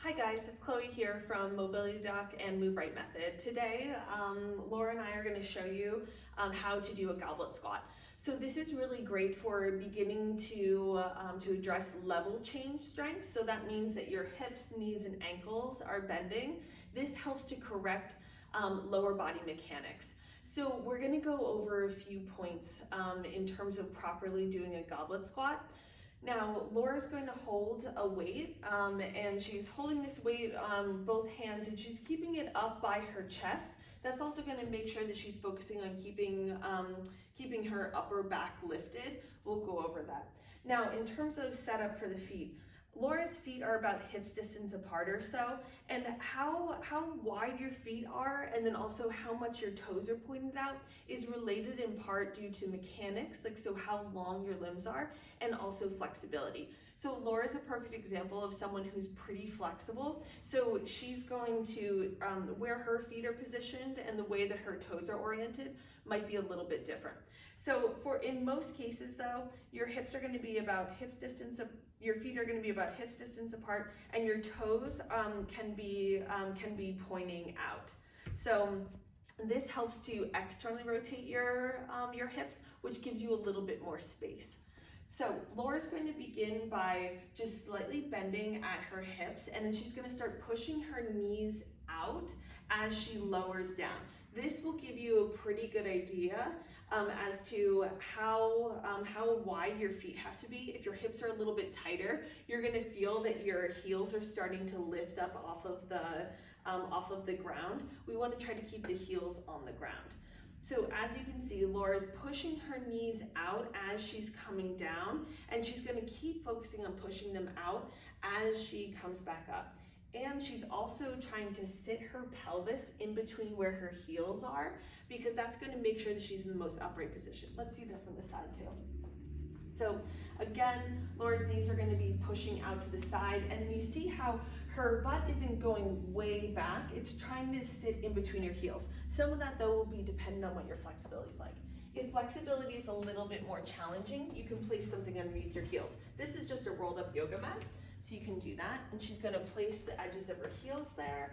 Hi guys, it's Chloe here from Mobility Doc and Move Right Method. Today, Laura and I are going to show you how to do a goblet squat. So this is really great for beginning to address level change strength. So that means that your hips, knees, and ankles are bending. This helps to correct lower body mechanics. So we're going to go over a few points in terms of properly doing a goblet squat. Now, Laura's going to hold a weight, and she's holding this weight on both hands, and she's keeping it up by her chest. That's also going to make sure that she's focusing on keeping her upper back lifted. We'll go over that. Now, in terms of setup for the feet, Laura's feet are about hips distance apart or so, and how wide your feet are and then also how much your toes are pointed out is related in part due to mechanics, like so how long your limbs are, and also flexibility. So Laura's a perfect example of someone who's pretty flexible. So she's going to, where her feet are positioned and the way that her toes are oriented might be a little bit different. So in most cases though, your hips are going to be about your feet are going to be about hips distance apart, and your toes can be pointing out. So this helps to externally rotate your hips, which gives you a little bit more space. So Laura's going to begin by just slightly bending at her hips, and then she's going to start pushing her knees out as she lowers down. This will give you a pretty good idea as to how wide your feet have to be. If your hips are a little bit tighter, you're going to feel that your heels are starting to lift up off of the ground. We want to try to keep the heels on the ground. So as you can see, Laura's pushing her knees out as she's coming down, and she's going to keep focusing on pushing them out as she comes back up. And she's also trying to sit her pelvis in between where her heels are, because that's going to make sure that she's in the most upright position. Let's see that from the side too. So again, Laura's knees are going to be pushing out to the side, and then you see how her butt isn't going way back. It's trying to sit in between your heels. Some of that though will be dependent on what your flexibility is like. If flexibility is a little bit more challenging, you can place something underneath your heels. This is just a rolled up yoga mat, so you can do that. And she's going to place the edges of her heels there,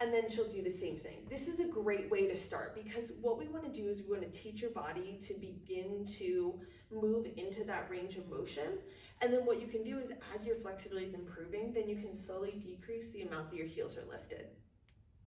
and then she'll do the same thing. This is a great way to start, because what we want to do is we want to teach your body to begin to move into that range of motion. And then what you can do is, as your flexibility is improving, then you can slowly decrease the amount that your heels are lifted.